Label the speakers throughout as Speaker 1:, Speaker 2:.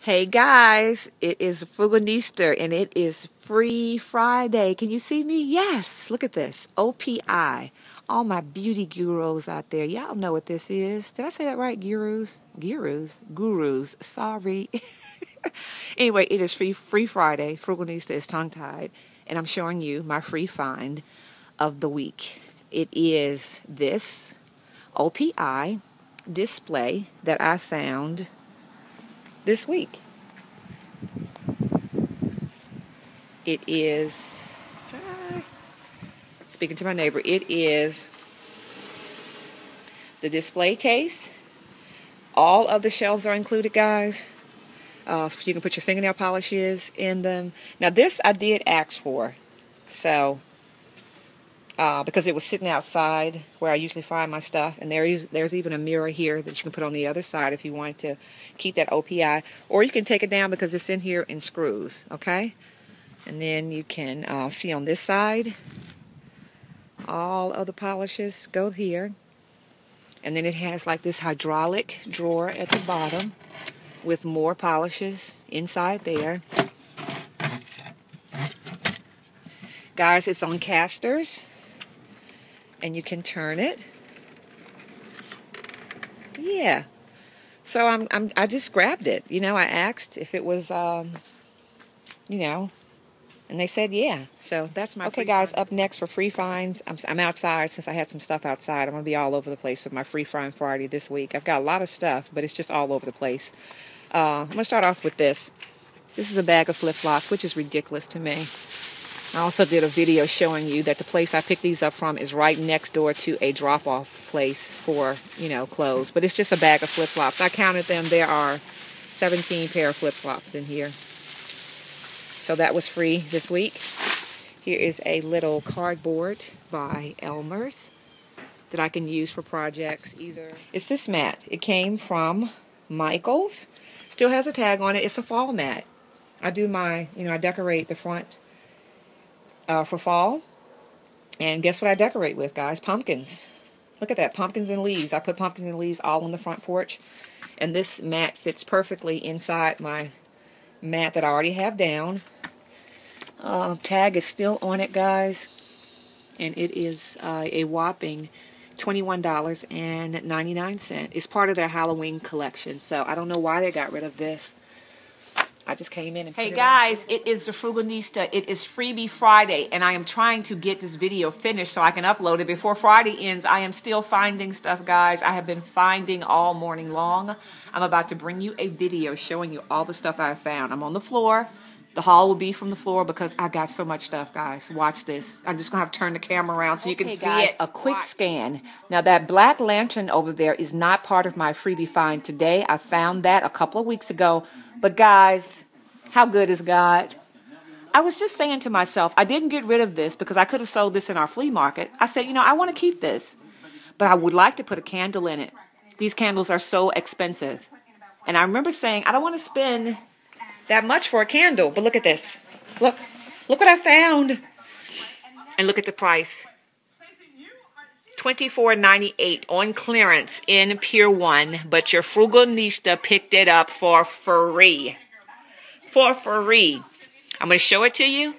Speaker 1: Hey guys, it is Frugalnista and it is Free Friday. Can you see me? Yes, look at this. OPI. All my beauty gurus out there. Y'all know what this is. Did I say that right? Gurus? Gurus. Sorry. Anyway, it is Free Friday. Frugalnista is tongue-tied. And I'm showing you my free find of the week. It is this OPI display that I found this week. It is, speaking to my neighbor, it is the display case. All of the shelves are included, guys. So you can put your fingernail polishes in them. Now this I did ask for, so because it was sitting outside where I usually find my stuff, and there's even a mirror here that you can put on the other side if you want to keep that OPI, or you can take it down because it's in here in screws, okay? And then you can see on this side, all of the polishes go here. And then it has like this hydraulic drawer at the bottom with more polishes inside there. Guys, it's on casters. And you can turn it. Yeah. So I just grabbed it. You know, I asked if it was, you know, and they said yeah. So that's my okay, guys. Up next for free finds, I'm outside since I had some stuff outside. I'm gonna be all over the place with my free find Friday this week. I've got a lot of stuff, but it's just all over the place. I'm gonna start off with this. This is a bag of flip-flops, which is ridiculous to me. I also did a video showing you that the place I picked these up from is right next door to a drop-off place for, you know, clothes. But it's just a bag of flip-flops. I counted them. There are 17 pair of flip-flops in here. So that was free this week. Here is a little cardboard by Elmer's that I can use for projects either. It's this mat. It came from Michael's. Still has a tag on it. It's a fall mat. I do my, you know, I decorate the front for fall. And guess what I decorate with, guys? Pumpkins. Look at that, pumpkins and leaves. I put pumpkins and leaves all on the front porch. And this mat fits perfectly inside my mat that I already have down. Tag is still on it, guys. And it is a whopping $21.99. It's part of their Halloween collection. So I don't know why they got rid of this. I just came in and hey guys, it is the Frugalnista. It is Freebie Friday, and I am trying to get this video finished so I can upload it before Friday ends. I am still finding stuff, guys. I have been finding all morning long. I'm about to bring you a video showing you all the stuff I found. I'm on the floor. The haul will be from the floor because I got so much stuff, guys. Watch this. I'm just going to have to turn the camera around so you can see it. A quick scan. Now, that black lantern over there is not part of my freebie find today. I found that a couple of weeks ago. But, guys, how good is God? I was just saying to myself, I didn't get rid of this because I could have sold this in our flea market. I said, you know, I want to keep this. But I would like to put a candle in it. These candles are so expensive. And I remember saying, I don't want to spend that much for a candle, but look at this. Look what I found. And look at the price. $24.98 on clearance in Pier 1, but your Frugalnista picked it up for free. For free. I'm going to show it to you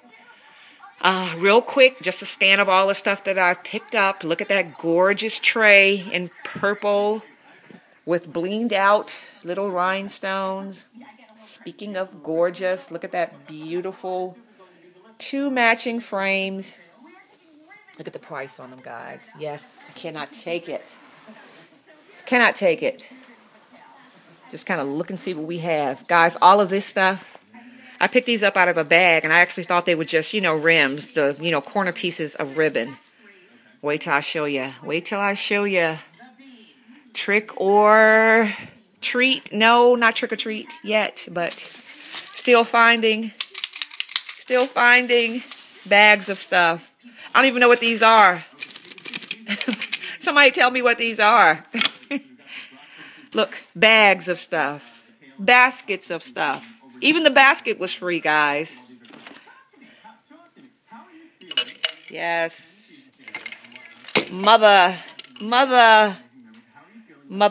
Speaker 1: real quick, just a scan of all the stuff that I picked up. Look at that gorgeous tray in purple with blinged out little rhinestones. Speaking of gorgeous, look at that beautiful 2 matching frames. Look at the price on them, guys. Yes, I cannot take it. Cannot take it. Just kind of look and see what we have. Guys, all of this stuff, I picked these up out of a bag, and I actually thought they were just, you know, rims, the, you know, corner pieces of ribbon. Wait till I show you. Wait till I show you. Trick or treat. No, not trick or treat yet, but still finding bags of stuff. I don't even know what these are. Somebody tell me what these are. Look, bags of stuff. Baskets of stuff. Even the basket was free, guys. Yes. Mother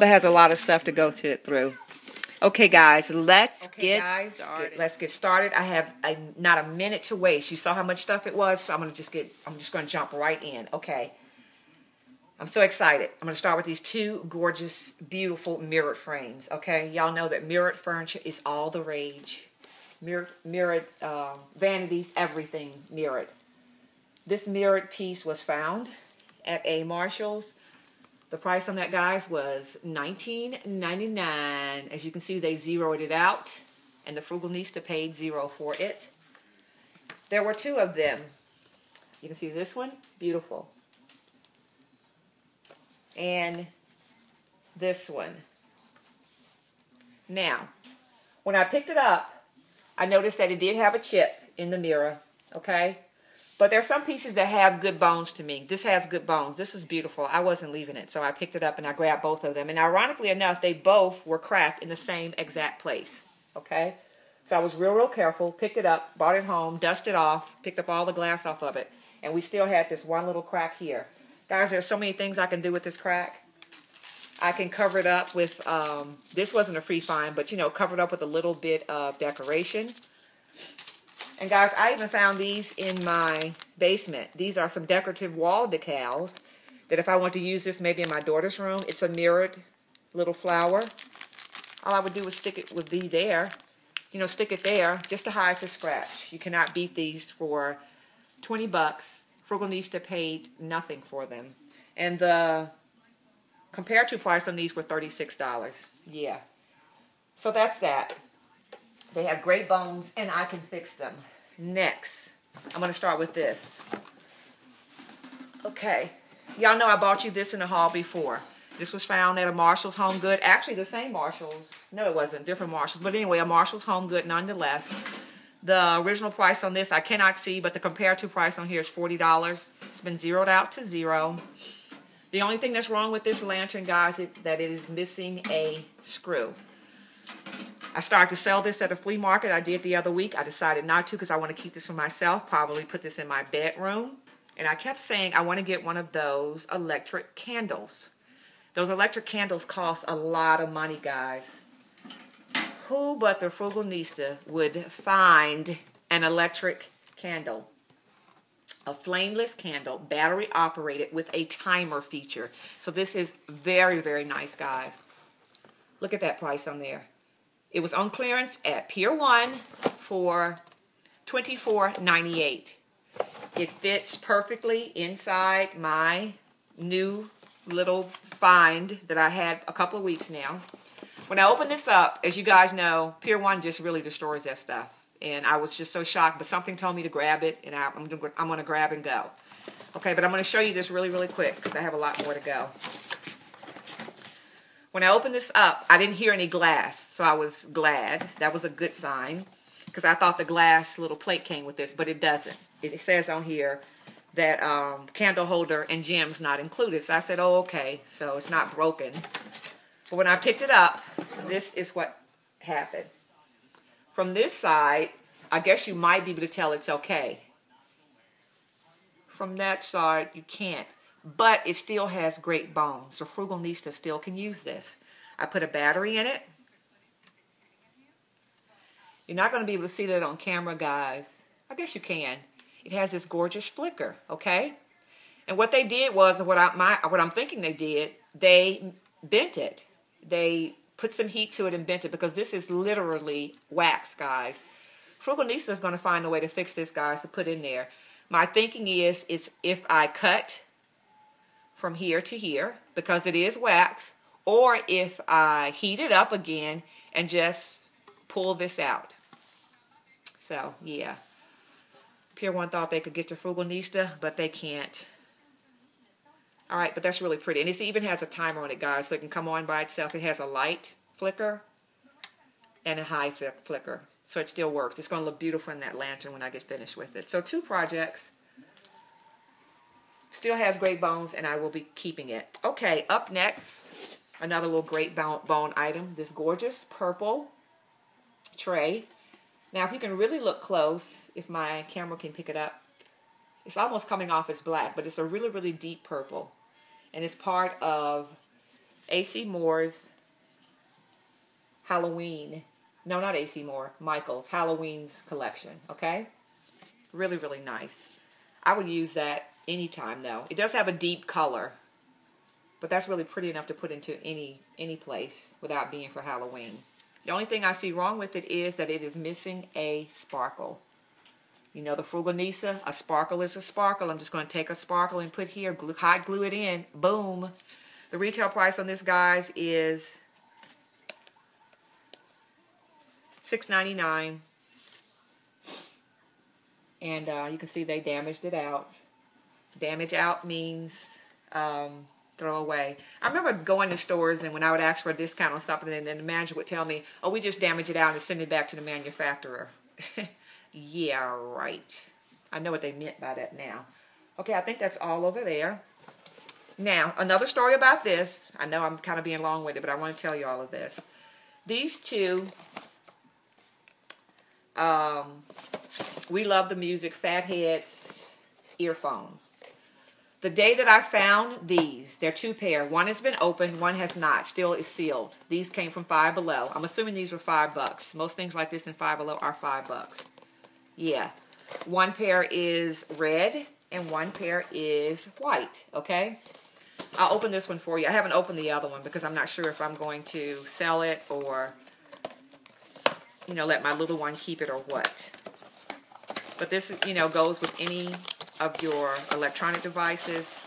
Speaker 1: has a lot of stuff to go through. Okay, guys, let's get started. I have not a minute to waste. You saw how much stuff it was, so I'm just going to jump right in. Okay. I'm so excited. I'm going to start with these two gorgeous, beautiful mirrored frames. Okay, y'all know that mirrored furniture is all the rage. Mirrored vanities, everything mirrored. This mirrored piece was found at a Marshall's. The price on that, guys, was $19.99. As you can see, they zeroed it out, and the Frugalnista paid $0 for it. There were two of them. You can see this one, beautiful. And this one. Now, when I picked it up, I noticed that it did have a chip in the mirror, okay? But there are some pieces that have good bones to me. This has good bones. This is beautiful. I wasn't leaving it, so I picked it up and I grabbed both of them. And ironically enough, they both were cracked in the same exact place, okay? So I was real careful, picked it up, brought it home, dusted off, picked up all the glass off of it, and we still had this one little crack here. Guys, there's so many things I can do with this crack. I can cover it up with, this wasn't a free find, but, you know, cover it up with a little bit of decoration. And guys, I even found these in my basement. These are some decorative wall decals that if I want to use this maybe in my daughter's room, it's a mirrored little flower. All I would do is stick it, would be there, you know, stick it there just to hide the scratch. You cannot beat these for 20 bucks. Frugalnista paid nothing for them. And the compared to price on these were $36. Yeah. So that's that. They have great bones, and I can fix them. Next, I'm going to start with this. Okay. Y'all know I bought you this in the haul before. This was found at a Marshall's Home Good. Actually, the same Marshall's. No, it wasn't. Different Marshall's. But anyway, a Marshall's Home Good nonetheless. The original price on this I cannot see, but the compared to price on here is $40. It's been zeroed out to $0. The only thing that's wrong with this lantern, guys, is that it is missing a screw. I started to sell this at a flea market. I did the other week. I decided not to because I want to keep this for myself, probably put this in my bedroom. And I kept saying I want to get one of those electric candles. Those electric candles cost a lot of money, guys. Who but the Frugalnista would find an electric candle? A flameless candle, battery operated with a timer feature. So this is very nice, guys. Look at that price on there. It was on clearance at Pier 1 for $24.98. It fits perfectly inside my new little find that I had a couple of weeks now. When I opened this up, as you guys know, Pier 1 just really destroys that stuff. And I was just so shocked, but something told me to grab it, and I'm going to grab and go. Okay, but I'm going to show you this really quick because I have a lot more to go. When I opened this up, I didn't hear any glass, so I was glad. That was a good sign because I thought the glass little plate came with this, but it doesn't. It says on here that candle holder and gems not included. So I said, oh, okay, so it's not broken. But when I picked it up, this is what happened. From this side, I guess you might be able to tell it's okay. From that side, you can't. But it still has great bones, so Frugalnista still can use this. I put a battery in it. You're not going to be able to see that on camera, guys. I guess you can. It has this gorgeous flicker, okay? And what they did was, what I'm thinking they did, they bent it. They put some heat to it and bent it because this is literally wax, guys. Frugalnista is going to find a way to fix this, guys, to put in there. My thinking is if I cut from here to here, because it is wax, or if I heat it up again and just pull this out. So, yeah. Pier 1 thought they could get to Frugalnista, but they can't. All right, but that's really pretty. And it even has a timer on it, guys, so it can come on by itself. It has a light flicker and a high flicker, so it still works. It's going to look beautiful in that lantern when I get finished with it. So 2 projects. Still has great bones, and I will be keeping it. Okay, up next, another little great bone item. This gorgeous purple tray. Now, if you can really look close, if my camera can pick it up, it's almost coming off as black, but it's a really deep purple. And it's part of A.C. Moore's Halloween. No, not AC Moore. Michael's Halloween's collection. Okay? Really, really nice. I would use that anytime, though. It does have a deep color. But that's really pretty enough to put into any place without being for Halloween. The only thing I see wrong with it is that it is missing a sparkle. You know, the Frugalnista, a sparkle is a sparkle. I'm just going to take a sparkle and put here, hot glue it in. Boom. The retail price on this, guys, is $6.99. And you can see they damaged it out. Damage out means throw away. I remember going to stores and when I would ask for a discount on something and then the manager would tell me, oh, we just damage it out and send it back to the manufacturer. Yeah, right. I know what they meant by that now. Okay, I think that's all over there. Now, another story about this. I know I'm kind of being long-winded, but I want to tell you all of this. These two, we love the music, Fatheads earphones. The day that I found these, they're two pair. One has been opened, one has not. Still is sealed. These came from Five Below. I'm assuming these were $5. Most things like this in Five Below are $5. Yeah. One pair is red and one pair is white, okay? I'll open this one for you. I haven't opened the other one because I'm not sure if I'm going to sell it or, you know, let my little one keep it or what. But this, you know, goes with any of your electronic devices.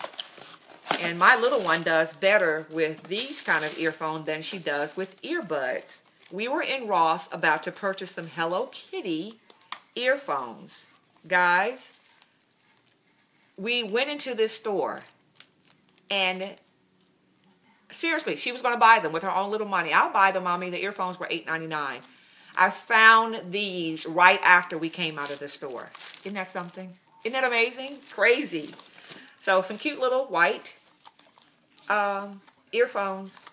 Speaker 1: And my little one does better with these kind of earphones than she does with earbuds. We were in Ross about to purchase some Hello Kitty earphones. Guys, we went into this store and seriously, she was going to buy them with her own little money. I'll buy them, Mommy. The earphones were $8.99. I found these right after we came out of the store. Isn't that something? Isn't that amazing? Crazy. So some cute little white earphones.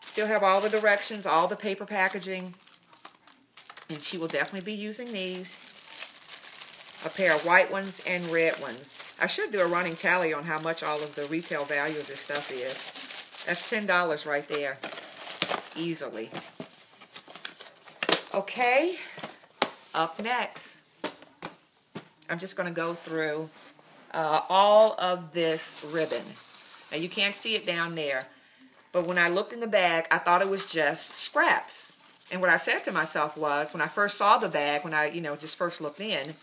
Speaker 1: Still have all the directions, all the paper packaging. And she will definitely be using these. A pair of white ones and red ones. I should do a running tally on how much all of the retail value of this stuff is. That's $10 right there. Easily. Okay. Up next. I'm just going to go through all of this ribbon. Now you can't see it down there. But when I looked in the bag, I thought it was just scraps. And what I said to myself was, when I first saw the bag, when I, just first looked in,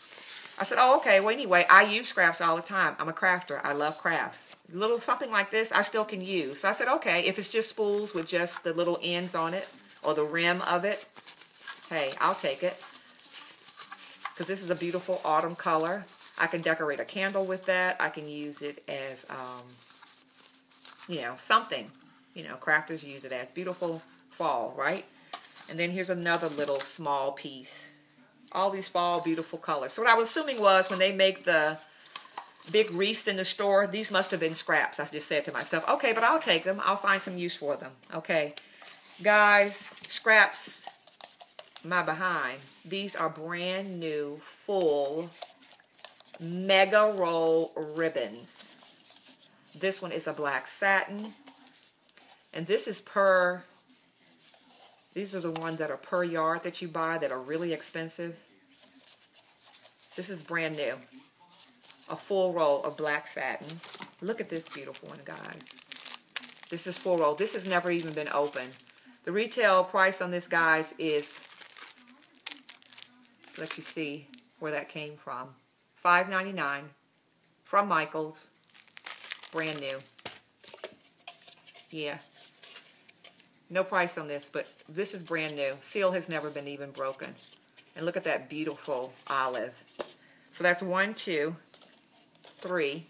Speaker 1: I said, oh, okay, well, anyway, I use scraps all the time. I'm a crafter. I love crafts. Little something like this, I still can use. So I said, okay, if it's just spools with just the little ends on it or the rim of it, hey, I'll take it. Because this is a beautiful autumn color. I can decorate a candle with that. I can use it as, something. Crafters use it as beautiful fall, right? And then here's another little small piece. All these fall beautiful colors. So what I was assuming was when they make the big wreaths in the store, these must have been scraps. I just said to myself, okay, but I'll take them. I'll find some use for them. Okay. Guys, scraps, my behind. These are brand new, full, mega roll ribbons. This one is a black satin. And this is per... These are the ones that are per yard that you buy that are really expensive. This is brand new. A full roll of black satin. Look at this beautiful one, guys. This is full roll. This has never even been opened. The retail price on this, guys, is, let's let you see where that came from. $5.99 from Michael's. Brand new. Yeah. No price on this, but this is brand new. Seal has never been even broken. And look at that beautiful olive. So that's 1, 2, 3.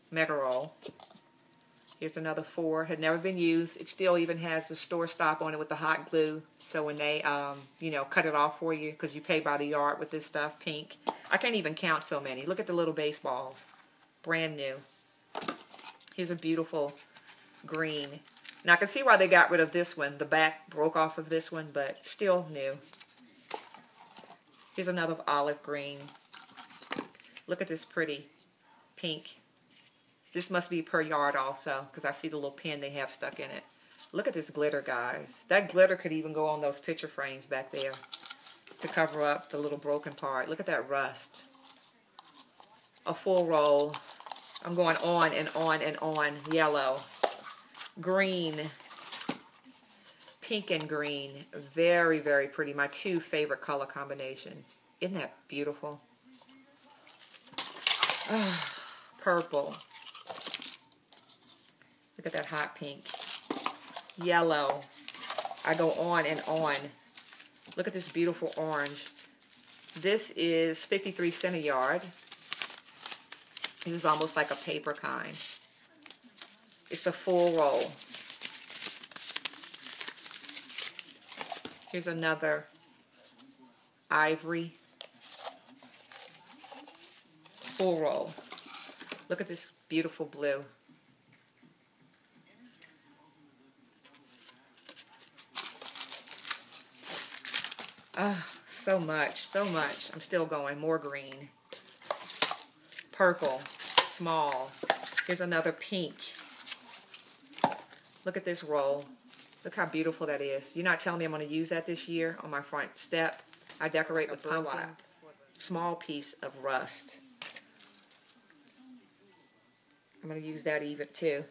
Speaker 1: Mega roll. Here's another 4. Had never been used. It still even has the store stop on it with the hot glue. So when they, cut it off for you, because you pay by the yard with this stuff, pink. I can't even count so many. Look at the little baseballs. Brand new. Here's a beautiful green. Now I can see why they got rid of this one. The back broke off of this one, but still new. Here's another olive green. Look at this pretty pink. This must be per yard also, because I see the little pin they have stuck in it. Look at this glitter, guys. That glitter could even go on those picture frames back there to cover up the little broken part. Look at that rust. A full roll. I'm going on and on and on. Yellow, green, pink and green. Very, very pretty. My two favorite color combinations. Isn't that beautiful? Oh, purple. Look at that hot pink. Yellow. I go on and on. Look at this beautiful orange. This is 53 cents a yard. This is almost like a paper kind. It's a full roll. Here's another ivory. Full roll. Look at this beautiful blue. Ah, so much, so much. I'm still going. More green. Purple. Small. Here's another pink. Look at this roll. Look how beautiful that is. You're not telling me I'm going to use that this year on my front step. I decorate with pumpkins. Small piece of rust. I'm going to use that even too.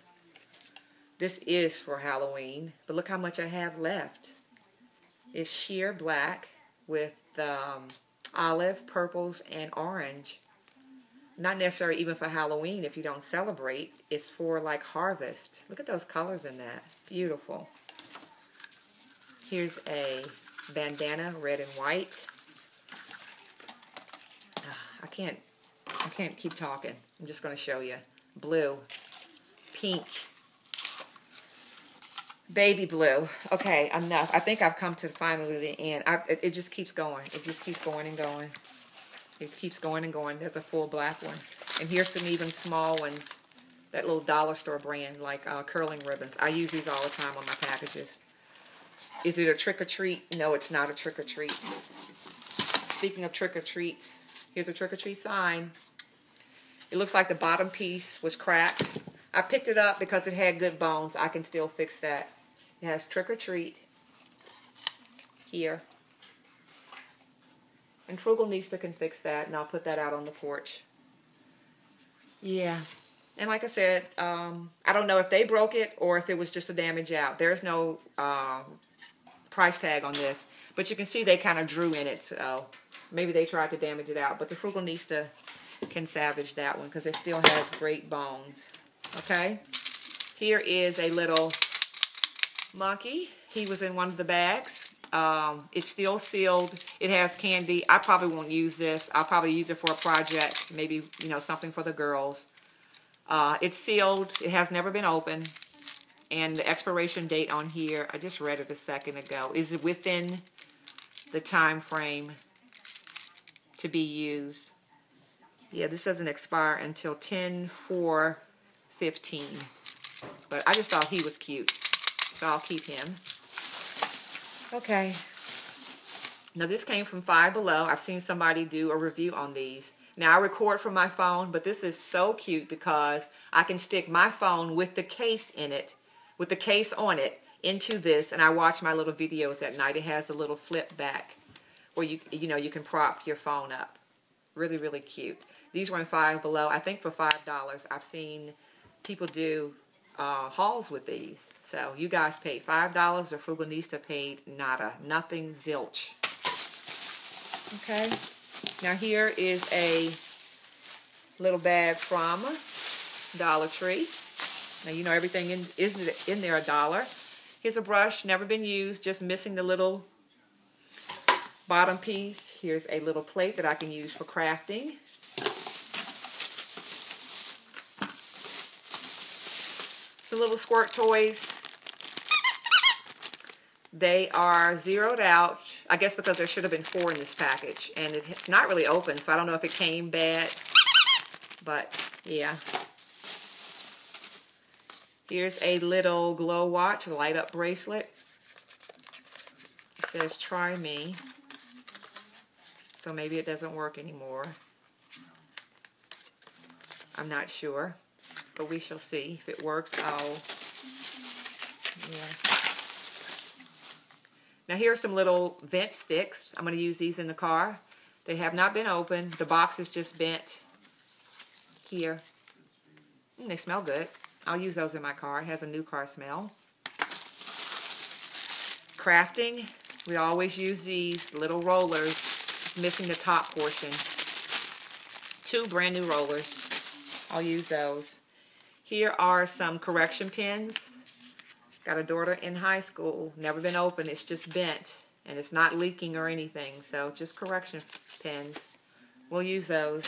Speaker 1: This is for Halloween, but look how much I have left. It's sheer black with olive, purples, and orange. Not necessarily even for Halloween if you don't celebrate. It's for like harvest. Look at those colors in that. Beautiful. Here's a bandana, red and white. I can't keep talking. I'm just going to show you. Blue, pink, baby blue. Okay, enough. I think I've come to finally the end. It just keeps going. It just keeps going and going. It keeps going and going. There's a full black one. And here's some even small ones. That little dollar store brand, like curling ribbons. I use these all the time on my packages. Is it a trick-or-treat? No, it's not a trick-or-treat. Speaking of trick-or-treats, here's a trick-or-treat sign. It looks like the bottom piece was cracked. I picked it up because it had good bones. I can still fix that. It has trick-or-treat here. And Frugalnista can fix that, and I'll put that out on the porch. Yeah. And like I said, I don't know if they broke it or if it was just a damage out. There's no price tag on this. But you can see they kind of drew in it, so maybe they tried to damage it out. But the Frugalnista can salvage that one because it still has great bones. Okay? Here is a little monkey. He was in one of the bags. It's still sealed. It has candy. I probably won't use this. I'll probably use it for a project. Maybe, you know, something for the girls. It's sealed. It has never been opened. And the expiration date on here, I just read it a second ago, is within the time frame to be used. Yeah, this doesn't expire until 10/4/15. But I just thought he was cute. So I'll keep him. Okay. Now this came from Five Below. I've seen somebody do a review on these. Now I record from my phone, but this is so cute because I can stick my phone with the case in it, with the case on it, into this, and I watch my little videos at night. It has a little flip back where you know you can prop your phone up. Really, really cute. These were in Five Below, I think for $5. I've seen people do hauls with these. So you guys paid $5. The Frugalnista paid nada. Nothing, zilch. Okay. Now here is a little bag from Dollar Tree. Now you know everything is in there $1. Here's a brush, never been used, just missing the little bottom piece. Here's a little plate that I can use for crafting. Some little squirt toys. They are zeroed out, I guess because there should have been 4 in this package. And it's not really open, so I don't know if it came bad. But, yeah. Here's a little glow watch, light up bracelet. It says, try me. So maybe it doesn't work anymore. I'm not sure. but we shall see. If it works, I'll... Yeah. Now here are some little vent sticks. I'm going to use these in the car. They have not been opened. The box is just bent here. They smell good. I'll use those in my car. It has a new car smell. Crafting. We always use these little rollers. It's missing the top portion. 2 brand new rollers. I'll use those. Here are some correction pins. Got a daughter in high school. Never been opened. It's just bent. And it's not leaking or anything. So just correction pins. We'll use those.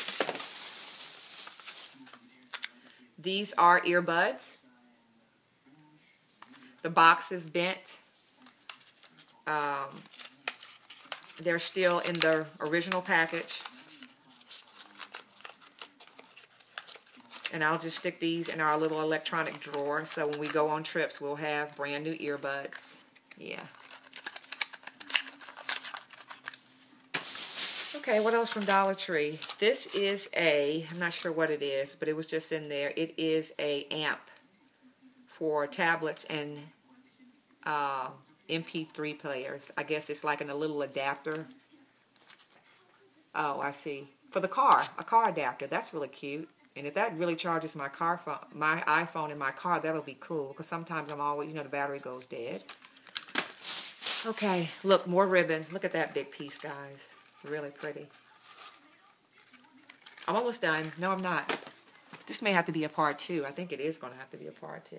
Speaker 1: These are earbuds. The box is bent. They're still in the original package. And I'll just stick these in our little electronic drawer, so when we go on trips, we'll have brand new earbuds. Yeah. Okay, what else from Dollar Tree? This is I'm not sure what it is, but it was just in there. It is a amp for tablets and MP3 players. I guess it's like in a little adapter. Oh, I see. For the car, a car adapter. That's really cute. And if that really charges my iPhone in my car, that'll be cool. Because sometimes I'm always, the battery goes dead. Okay, look, more ribbon. Look at that big piece, guys. Really pretty. I'm almost done. No, I'm not. This may have to be a part 2. I think it is going to have to be a part 2.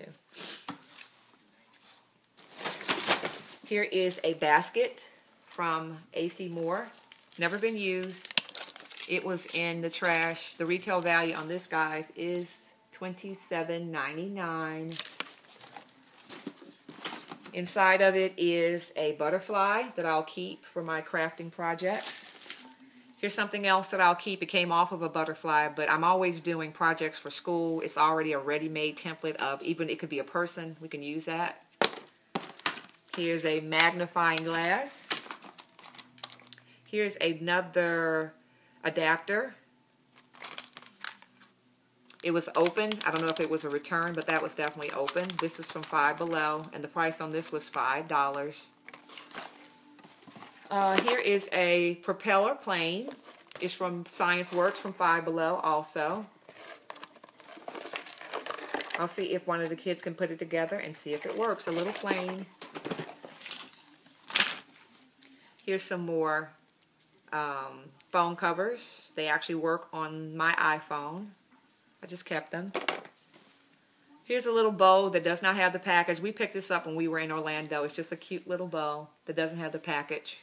Speaker 1: Here is a basket from AC Moore. Never been used. It was in the trash. The retail value on this, guys, is $27.99. Inside of it is a butterfly that I'll keep for my crafting projects. Here's something else that I'll keep. It came off of a butterfly, but I'm always doing projects for school. It's already a ready-made template of, even it could be a person. We can use that. Here's a magnifying glass. Here's another adapter. It was open. I don't know if it was a return, but that was definitely open. This is from Five Below, and the price on this was $5. Here is a propeller plane. It's from Science Works from Five Below also. I'll see if one of the kids can put it together and see if it works. A little plane. Here's some more phone covers. They actually work on my iPhone. I just kept them. Here's a little bow that does not have the package. We picked this up when we were in Orlando. It's just a cute little bow that doesn't have the package.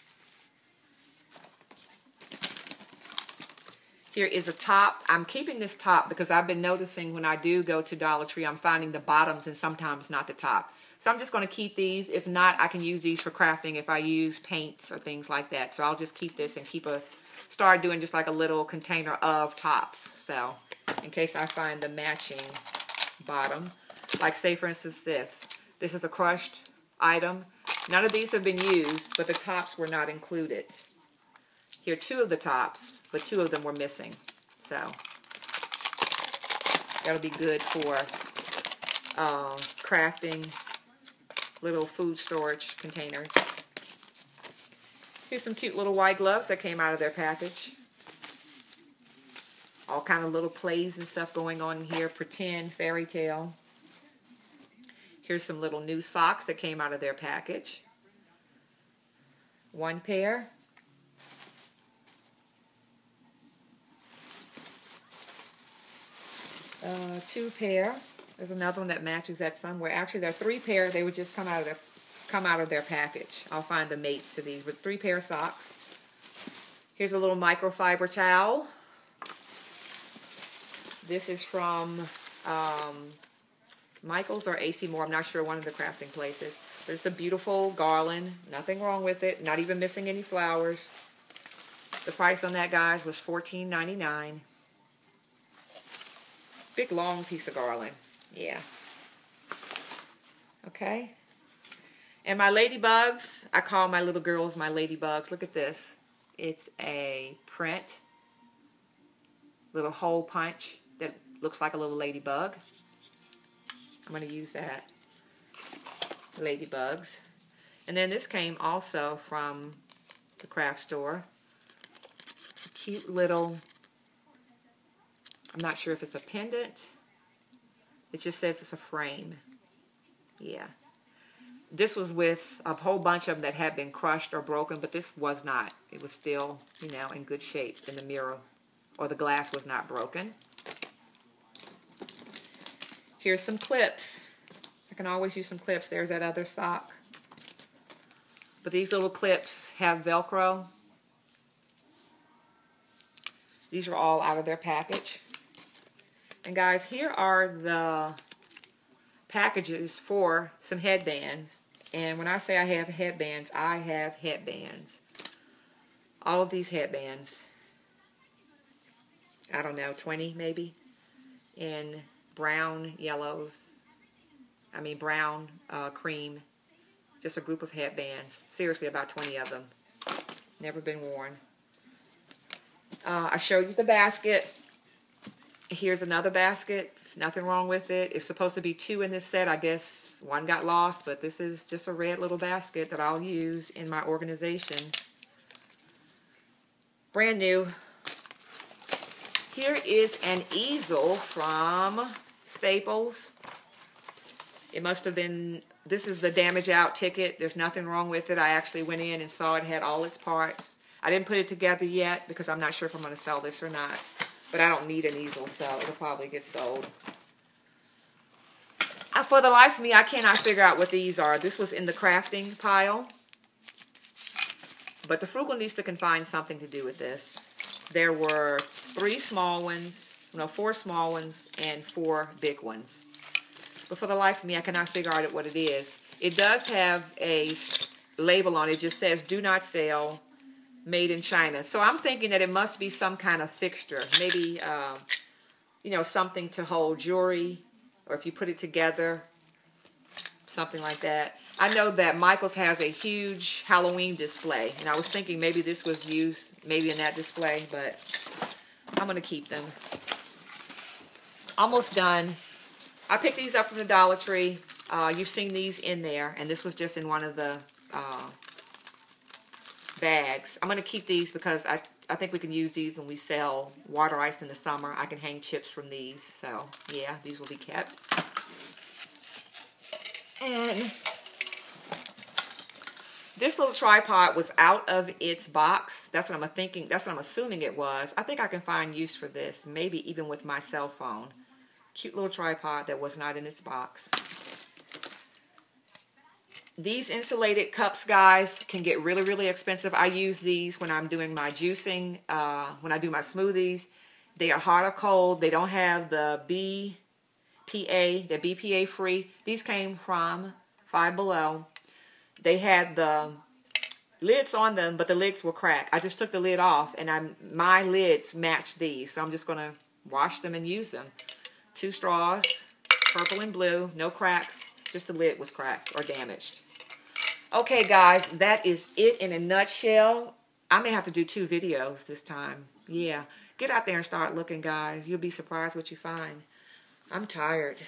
Speaker 1: Here is a top. I'm keeping this top because I've been noticing when I do go to Dollar Tree, I'm finding the bottoms and sometimes not the top. So I'm just going to keep these. If not, I can use these for crafting if I use paints or things like that. So I'll just keep this and start doing just like a little container of tops. So in case I find the matching bottom. Like say for instance this. This is a crushed item. None of these have been used, but the tops were not included. Here are 2 of the tops, but 2 of them were missing. So that'll be good for crafting little food storage containers. Here's some cute little white gloves that came out of their package. All kind of little plays and stuff going on here. Pretend, fairy tale. Here's some little new socks that came out of their package. 1 pair. 2 pair. There's another one that matches that somewhere. Actually, there are 3 pair. They would just come out of their package. I'll find the mates to these. But 3 pair of socks. Here's a little microfiber towel. This is from Michael's or AC Moore. I'm not sure, one of the crafting places. But it's a beautiful garland. Nothing wrong with it. Not even missing any flowers. The price on that, guys, was $14.99. Big long piece of garland. Yeah. Okay. And my ladybugs, I call my little girls my ladybugs. Look at this. It's a print. Little hole punch that looks like a little ladybug. I'm going to use that. Ladybugs. And then this came also from the craft store. It's a cute little, I'm not sure if it's a pendant. It just says it's a frame. Yeah. This was with a whole bunch of them that had been crushed or broken, but this was not. It was still, you know, in good shape in the mirror, or the glass was not broken. Here's some clips. I can always use some clips. There's that other sock. But these little clips have Velcro. These are all out of their package. And guys, here are the packages for some headbands. And when I say I have headbands, I have headbands. All of these headbands. I don't know, 20 maybe. In brown, yellows. I mean brown, cream. Just a group of headbands. Seriously, about 20 of them. Never been worn. I showed you the basket. Here's another basket. Nothing wrong with it. It's supposed to be 2 in this set. I guess one got lost, but this is just a red little basket that I'll use in my organization. Brand new. Here is an easel from Staples. It must have been, this is the damage out ticket. There's nothing wrong with it. I actually went in and saw it had all its parts. I didn't put it together yet because I'm not sure if I'm going to sell this or not. But I don't need an easel, so it'll probably get sold. For the life of me, I cannot figure out what these are. This was in the crafting pile. But the Frugalnista can find something to do with this. There were 3 small ones, no, 4 small ones, and 4 big ones. But for the life of me, I cannot figure out what it is. It does have a label on it. It just says, do not sell, made in China. So I'm thinking that it must be some kind of fixture. Maybe, you know, something to hold jewelry, or if you put it together, something like that. I know that Michael's has a huge Halloween display, and I was thinking maybe this was used maybe in that display, but I'm going to keep them. Almost done. I picked these up from the Dollar Tree. You've seen these in there, and this was just in one of the bags. I'm going to keep these because I think we can use these when we sell water ice in the summer. I can hang chips from these, so yeah, these will be kept. And this little tripod was out of its box. That's what I'm thinking. That's what I'm assuming it was. I think I can find use for this, maybe even with my cell phone. Cute little tripod that was not in its box. These insulated cups, guys, can get really, really expensive. I use these when I'm doing my juicing, when I do my smoothies. They are hot or cold. They don't have the BPA, they're BPA free. These came from Five Below. They had the lids on them, but the lids were cracked. I just took the lid off, and my lids match these. So I'm just going to wash them and use them. 2 straws, purple and blue, no cracks. Just the lid was cracked or damaged. Okay, guys, that is it in a nutshell. I may have to do 2 videos this time. Yeah, get out there and start looking, guys. You'll be surprised what you find. I'm tired.